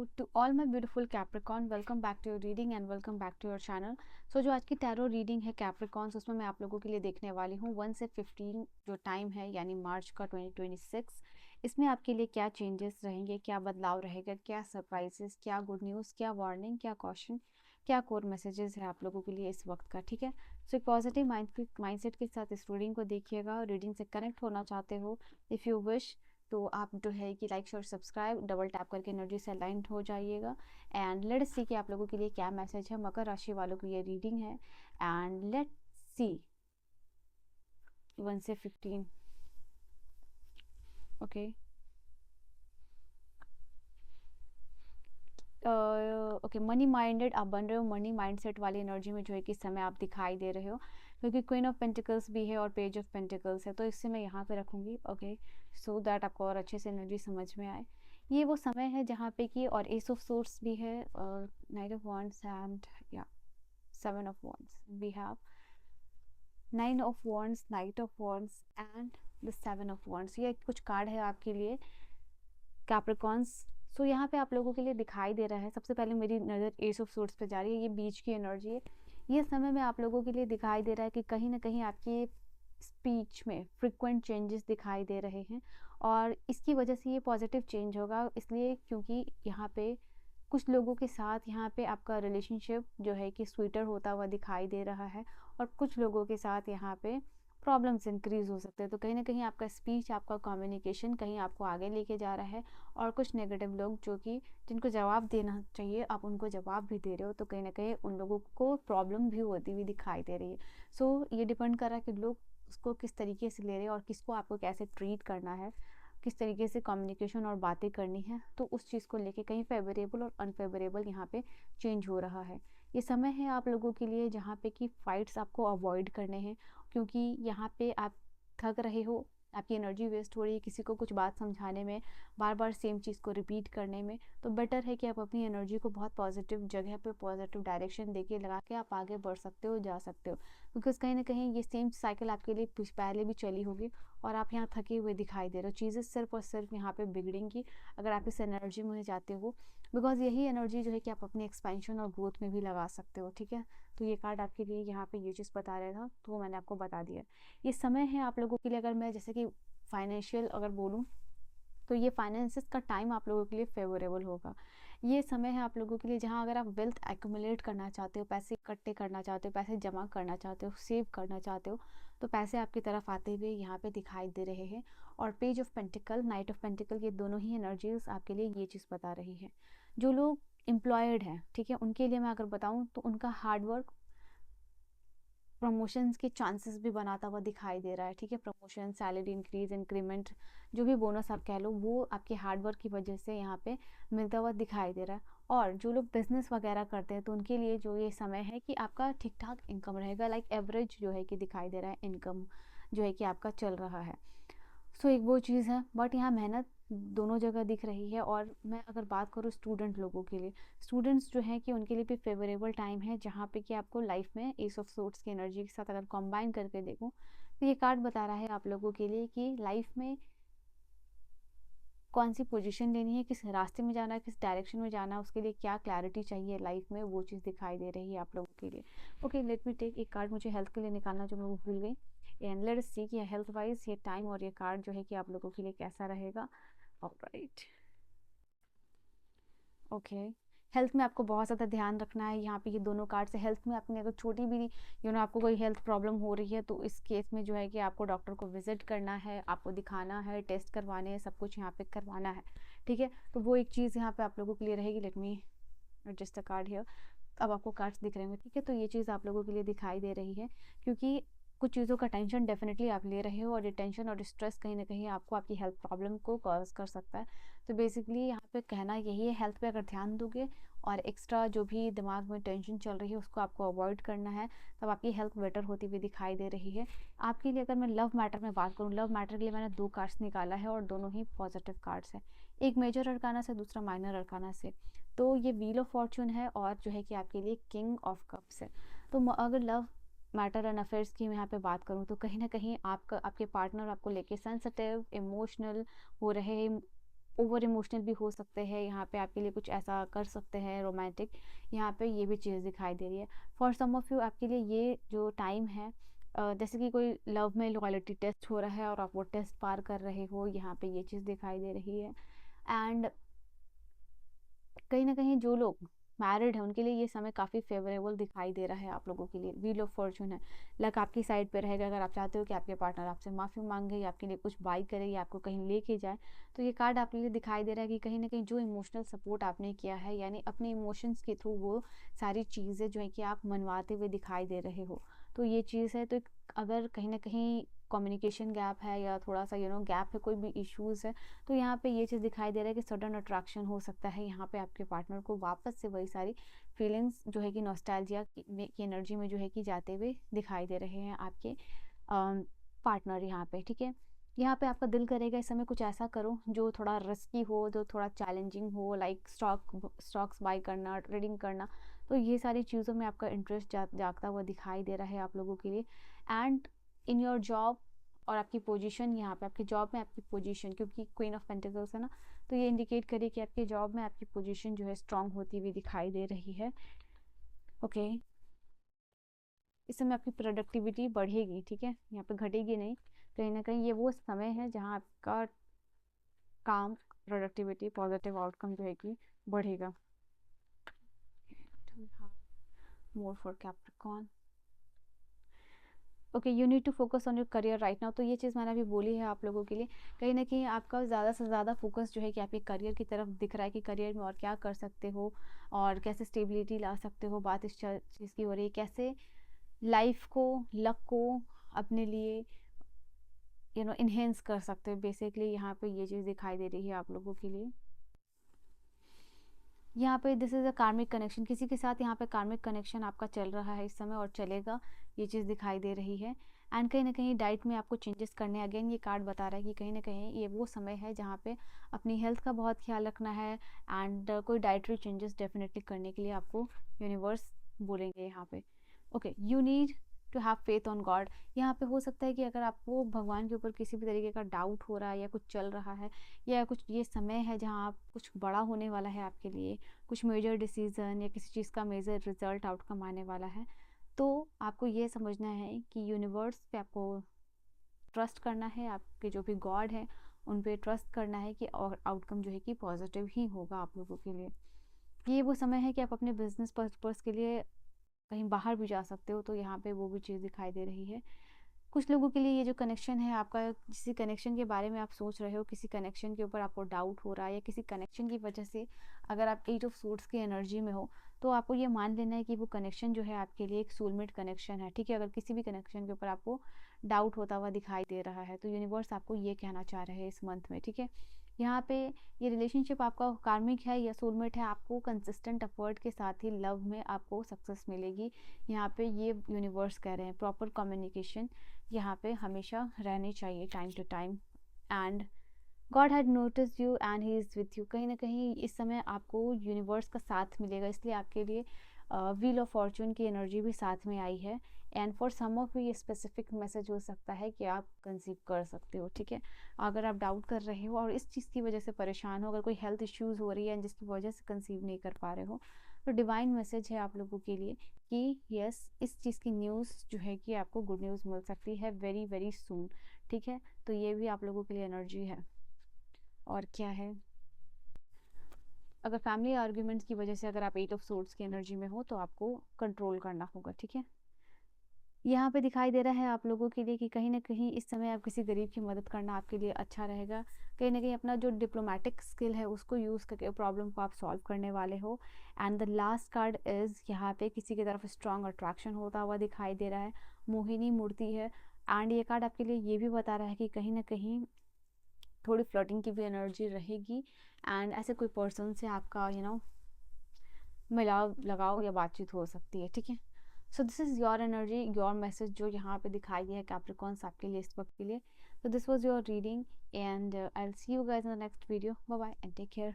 to all my beautiful Capricorn, welcome back to your reading and welcome back to your channel. So जो आज की tarot reading है Capricorns, उसमें मैं आप लोगों के लिए देखने वाली हूँ 1 से 15 जो टाइम है यानी मार्च का 2026। इसमें आपके लिए क्या चेंजेस रहेंगे, क्या बदलाव रहेगा, क्या सरप्राइजेस, क्या गुड न्यूज़, क्या वार्निंग, क्या कॉशन, क्या कोर मैसेजेस है आप लोगों के लिए इस वक्त का। ठीक है, सो एक पॉजिटिव माइंडसेट के साथ इस रीडिंग को देखिएगा। रीडिंग से कनेक्ट होना चाहते हो इफ़ यू विश तो आप जो है कि like share subscribe double tap करके एनर्जी से अलाइंड हो जाइएगा। एंड लेट्स सी कि आप लोगों के लिए क्या मैसेज है। मकर राशि वालों की ये रीडिंग है एंड लेट्स सी 1 से 15। ओके ओके, मनी माइंडेड आप बन रहे हो, मनी माइंडसेट वाली एनर्जी में जो है कि इस समय आप दिखाई दे रहे हो, क्योंकि क्वीन ऑफ पेंटिकल्स भी है और पेज ऑफ पेंटिकल्स है, तो इससे मैं यहाँ पे रखूँगी। ओके, सो दैट आपको और अच्छे से एनर्जी समझ में आए। ये वो समय है जहाँ पे कि और एस ऑफ सोर्स भी है और नाइट ऑफ वॉन्ड्स एंड या 7 of wands we have 9 of wands, knight of wands and the 7 of wands. ये कुछ कार्ड है आपके लिए कैप्रिकॉन्स। सो यहाँ पे आप लोगों के लिए दिखाई दे रहा है, सबसे पहले मेरी नज़र एस ऑफ सोर्स पे जा रही है, ये बीच की एनर्जी है। ये समय में आप लोगों के लिए दिखाई दे रहा है कि कहीं ना कहीं आपकी स्पीच में फ्रिक्वेंट चेंजेस दिखाई दे रहे हैं और इसकी वजह से ये पॉजिटिव चेंज होगा, इसलिए क्योंकि यहाँ पे कुछ लोगों के साथ यहाँ पे आपका रिलेशनशिप जो है कि स्वीटर होता हुआ दिखाई दे रहा है और कुछ लोगों के साथ यहाँ पे प्रॉब्लम्स इंक्रीज हो सकते हैं। तो कहीं ना कहीं आपका स्पीच, आपका कम्युनिकेशन कहीं आपको आगे लेके जा रहा है और कुछ नेगेटिव लोग जो कि जिनको जवाब देना चाहिए आप उनको जवाब भी दे रहे हो, तो कहीं ना कहीं उन लोगों को प्रॉब्लम भी होती हुई दिखाई दे रही है। सो ये डिपेंड कर रहा है कि लोग उसको किस तरीके से ले रहे हैं और किसको आपको कैसे ट्रीट करना है, किस तरीके से कम्युनिकेशन और बातें करनी है, तो उस चीज़ को लेके कहीं फेवरेबल और अनफेवरेबल यहाँ पे चेंज हो रहा है। ये समय है आप लोगों के लिए जहाँ पे कि फाइट्स आपको अवॉइड करने हैं, क्योंकि यहाँ पे आप थक रहे हो, आपकी एनर्जी वेस्ट हो रही है किसी को कुछ बात समझाने में, बार बार सेम चीज़ को रिपीट करने में। तो बेटर है कि आप अपनी एनर्जी को बहुत पॉजिटिव जगह पे पॉजिटिव डायरेक्शन देके लगा के आप आगे बढ़ सकते हो, जा सकते हो, बिकॉज कहीं ना कहीं ये सेम साइकिल आपके लिए पहले भी चली होगी और आप यहाँ थके हुए दिखाई दे रहे हो। चीज़ें सिर्फ और सिर्फ यहाँ पे बिगड़ेंगी अगर आप इस एनर्जी में जाते हो, बिकॉज यही एनर्जी जो है कि आप अपनी एक्सपेंशन और ग्रोथ में भी लगा सकते हो। ठीक है, तो ये कार्ड आपके लिए यहाँ पे ये चीज़ बता रहा था, तो वो मैंने आपको बता दिया। ये समय है आप लोगों के लिए, अगर मैं जैसे कि फाइनेंशियल अगर बोलूँ तो ये फाइनेंसिस का टाइम आप लोगों के लिए फेवरेबल होगा। ये समय है आप लोगों के लिए जहाँ अगर आप वेल्थ एक्यूमुलेट करना चाहते हो, पैसे इकट्ठे करना चाहते हो, पैसे जमा करना चाहते हो, सेव करना चाहते हो, तो पैसे आपकी तरफ आते हुए यहाँ पे दिखाई दे रहे हैं। और page of pentacle, night of pentacle, ये दोनों ही एनर्जीज आपके लिए ये चीज़ बता रही है। जो लोग एम्प्लॉयड हैं, ठीक है, उनके लिए मैं अगर बताऊँ तो उनका हार्डवर्क प्रमोशंस के चांसेस भी बनाता हुआ दिखाई दे रहा है। ठीक है, प्रमोशन, सैलरी इंक्रीज, इंक्रीमेंट, जो भी बोनस आप कह लो, वो आपके हार्डवर्क की वजह से यहाँ पे मिलता हुआ दिखाई दे रहा है। और जो लोग बिजनेस वगैरह करते हैं तो उनके लिए जो ये समय है कि आपका ठीक ठाक इनकम रहेगा, लाइक एवरेज जो है कि दिखाई दे रहा है इनकम जो है कि आपका चल रहा है। सो एक वो चीज़ है, बट यहाँ मेहनत दोनों जगह दिख रही है। और मैं अगर बात करूँ स्टूडेंट लोगों के लिए, स्टूडेंट्स जो हैं कि उनके लिए भी फेवरेबल टाइम है, जहाँ पे कि आपको लाइफ में एस ऑफ सोर्ट्स की एनर्जी के साथ अगर कंबाइन करके देखूँ तो ये कार्ड बता रहा है आप लोगों के लिए कि लाइफ में कौन सी पोजीशन लेनी है, किस रास्ते में जाना है, किस डायरेक्शन में जाना है, उसके लिए क्या क्लैरिटी चाहिए लाइफ में, वो चीज़ दिखाई दे रही है आप लोगों के लिए। ओके, लेट मी टेक एक कार्ड मुझे हेल्थ के लिए निकालना जो मैं वो भूल गई। एंड लेट्स सी कि हेल्थ वाइज ये टाइम और ये कार्ड जो है कि आप लोगों के लिए कैसा रहेगा। ऑलराइट, ओके, हेल्थ में आपको बहुत ज़्यादा ध्यान रखना है। यहाँ पे ये दोनों कार्ड से हेल्थ में अपनी अगर छोटी भी आपको कोई हेल्थ प्रॉब्लम हो रही है तो इस केस में जो है कि आपको डॉक्टर को विजिट करना है, आपको दिखाना है, टेस्ट करवाने हैं, सब कुछ यहाँ पे करवाना है। ठीक है, तो वो एक चीज़ यहाँ पे आप लोगों के लिए रहेगी। Let me adjust the card here. अब आपको कार्ड्स दिख रहे होंगे। ठीक है, तो ये चीज़ आप लोगों के लिए दिखाई दे रही है, क्योंकि कुछ चीज़ों का टेंशन डेफिनेटली आप ले रहे हो और ये टेंशन और स्ट्रेस कहीं ना कहीं आपको आपकी हेल्थ प्रॉब्लम को कॉज कर सकता है। तो बेसिकली यहाँ पे कहना यही है, हेल्थ पे अगर ध्यान दोगे और एक्स्ट्रा जो भी दिमाग में टेंशन चल रही है उसको आपको अवॉइड करना है, तब आपकी हेल्थ बेटर होती हुई दिखाई दे रही है। आपके लिए अगर मैं लव मैटर में बात करूँ, लव मैटर के लिए मैंने 2 कार्ड्स निकाला है और दोनों ही पॉजिटिव कार्ड्स हैं, एक मेजर अरकाना से, दूसरा माइनर अरकाना से। तो ये व्हील ऑफ फॉर्चून है और जो है कि आपके लिए किंग ऑफ कप्स है। तो अगर लव मैटर एंड अफेयर्स की मैं यहाँ पे बात करूँ तो कहीं ना कहीं आपका आपके पार्टनर आपको लेके सेंसिटिव, इमोशनल हो रहे हैं, ओवर इमोशनल भी हो सकते हैं, यहाँ पे आपके लिए कुछ ऐसा कर सकते हैं रोमांटिक, यहाँ पे ये भी चीज़ दिखाई दे रही है। फॉर सम ऑफ यू आपके लिए ये जो टाइम है, जैसे कि कोई लव में लॉयल्टी टेस्ट हो रहा है और आप वो टेस्ट पार कर रहे हो, यहाँ पे ये चीज़ दिखाई दे रही है। एंड कहीं ना कहीं जो लोग मैरिड हैं उनके लिए ये समय काफ़ी फेवरेबल दिखाई दे रहा है आप लोगों के लिए। व्हील ऑफ फॉर्चून है, लक आपकी साइड पे रहेगा। अगर आप चाहते हो कि आपके पार्टनर आपसे माफ़ी मांगे या आपके लिए कुछ बाई करे या आपको कहीं लेके जाए, तो ये कार्ड आपके लिए दिखाई दे रहा है कि कहीं ना कहीं जो इमोशनल सपोर्ट आपने किया है, यानी अपने इमोशंस के थ्रू वो सारी चीज़ें जो है कि आप मनवाते हुए दिखाई दे रहे हो, तो ये चीज़ है। तो अगर कहीं ना कहीं कम्युनिकेशन गैप है या थोड़ा सा गैप है, कोई भी इश्यूज़ है, तो यहाँ पे ये चीज़ दिखाई दे रहा है कि सडन अट्रैक्शन हो सकता है। यहाँ पे आपके पार्टनर को वापस से वही सारी फीलिंग्स जो है कि नॉस्टैल्जिया की एनर्जी में जो है कि जाते हुए दिखाई दे रहे हैं आपके पार्टनर यहाँ पे, ठीक है। यहाँ पे आपका दिल करेगा इस समय कुछ ऐसा करो जो थोड़ा रिस्की हो, जो थोड़ा चैलेंजिंग हो, लाइक स्टॉक्स बाई करना, ट्रेडिंग करना। तो ये सारी चीज़ों में आपका इंटरेस्ट जागता हुआ दिखाई दे रहा है आप लोगों के लिए। एंड इन योर जॉब और आपकी पोजीशन, यहाँ पे आपकी जॉब में आपकी पोजीशन, क्योंकि क्वीन ऑफ पेंटिकल्स है ना, तो ये इंडिकेट करे कि आपके जॉब में आपकी पोजीशन जो है स्ट्रांग होती हुई दिखाई दे रही है। ओके, इस समय आपकी प्रोडक्टिविटी बढ़ेगी, ठीक है, यहाँ पे घटेगी नहीं। कहीं ना कहीं ये वो समय है जहाँ आपका काम, प्रोडक्टिविटी, पॉजिटिव आउटकम जो है कि बढ़ेगा। More for Capricorn. Okay, you need to focus on your career right now. तो ये चीज़ मैंने अभी बोली है आप लोगों के लिए। कहीं ना कहीं आपका ज़्यादा से ज़्यादा फोकस जो है कि आपके करियर की तरफ दिख रहा है कि करियर में और क्या कर सकते हो और कैसे स्टेबिलिटी ला सकते हो। बात इस चीज़ की हो रही है कैसे लाइफ को, लक को अपने लिए इन्हेंस कर सकते हो बेसिकली। यहाँ पे ये चीज़ दिखाई दे रही है आप लोगों के लिए। यहाँ पे this is a karmic connection, किसी के साथ यहाँ पे कार्मिक कनेक्शन आपका चल रहा है इस समय और चलेगा, ये चीज़ दिखाई दे रही है। एंड कहीं ना कहीं डाइट में आपको चेंजेस करने, अगेन ये कार्ड बता रहा है कि कहीं ना कहीं ये वो समय है जहाँ पे अपनी हेल्थ का बहुत ख्याल रखना है। एंड कोई डाइटरी चेंजेस डेफिनेटली करने के लिए आपको यूनिवर्स बोलेंगे यहाँ पे। Okay, you need to have faith on God. यहाँ पे हो सकता है कि अगर आपको भगवान के ऊपर किसी भी तरीके का डाउट हो रहा है या कुछ चल रहा है या कुछ, ये समय है जहाँ आप कुछ बड़ा होने वाला है आपके लिए, कुछ मेजर डिसीजन या किसी चीज़ का मेजर रिजल्ट आउटकम आने वाला है, तो आपको ये समझना है कि यूनिवर्स पे आपको ट्रस्ट करना है, आपके जो भी गॉड है उन पे ट्रस्ट करना है कि और आउटकम जो है कि पॉजिटिव ही होगा आप लोगों के लिए। ये वो समय है कि आप अपने बिजनेस पर्पस के लिए कहीं बाहर भी जा सकते हो, तो यहाँ पे वो भी चीज़ दिखाई दे रही है। कुछ लोगों के लिए ये जो कनेक्शन है आपका, किसी कनेक्शन के बारे में आप सोच रहे हो, किसी कनेक्शन के ऊपर आपको डाउट हो रहा है या किसी कनेक्शन की वजह से अगर आप 8 ऑफ सूट्स की एनर्जी में हो, तो आपको ये मान लेना है कि वो कनेक्शन जो है आपके लिए एक सोलमेट कनेक्शन है, ठीक है। अगर किसी भी कनेक्शन के ऊपर आपको डाउट होता हुआ दिखाई दे रहा है, तो यूनिवर्स आपको ये कहना चाह रहे हैं इस मंथ में, ठीक है। यहाँ पे ये रिलेशनशिप आपका कार्मिक है या सोलमेट है, आपको कंसिस्टेंट एफर्ट के साथ ही लव में आपको सक्सेस मिलेगी। यहाँ पे ये यूनिवर्स कह रहे हैं प्रॉपर कम्युनिकेशन यहाँ पे हमेशा रहनी चाहिए time to time. And God had notice you and he is with you. कहीं ना कहीं इस समय आपको यूनिवर्स का साथ मिलेगा, इसलिए आपके लिए व्हील ऑफ फॉर्चून की एनर्जी भी साथ में आई है। And for some of you ये स्पेसिफिक मैसेज हो सकता है कि आप कंसीव कर सकते हो, ठीक है। अगर आप डाउट कर रहे हो और इस चीज़ की वजह से परेशान हो, अगर कोई हेल्थ इश्यूज़ हो रही है जिसकी वजह से कंसीव नहीं कर पा रहे हो, तो डिवाइन मैसेज है आप लोगों के लिए कि यस, इस चीज़ की न्यूज़ जो है कि आपको गुड न्यूज़ मिल सकती है वेरी वेरी सून, ठीक है। तो ये भी आप लोगों के लिए एनर्जी है। और क्या है, अगर फैमिली आर्ग्यूमेंट्स की वजह से अगर आप 8 ऑफ सोर्ड्स की एनर्जी में हो तो आपको कंट्रोल करना होगा, ठीक है। यहाँ पे दिखाई दे रहा है आप लोगों के लिए कि कहीं ना कहीं इस समय आप किसी गरीब की मदद करना आपके लिए अच्छा रहेगा। कहीं ना कहीं अपना जो डिप्लोमेटिक स्किल है उसको यूज़ करके प्रॉब्लम को आप सॉल्व करने वाले हो। And the last card is, यहाँ पे किसी की तरफ स्ट्रॉन्ग अट्रैक्शन होता हुआ दिखाई दे रहा है, मोहिनी मूर्ति है। एंड ये कार्ड आपके लिए ये भी बता रहा है कि कहीं ना कहीं थोड़ी फ्लर्टिंग की भी एनर्जी रहेगी। एंड ऐसे कोई पर्सन से आपका मिलाव लगाव या बातचीत हो सकती है, ठीक है। So this is your energy, your message जो यहाँ पे दिखाई दिया है कैप्रिकॉर्न्स आपके लिए इस वक्त के लिए। So this was your reading and I'll see you guys in the next video. Bye bye and take care.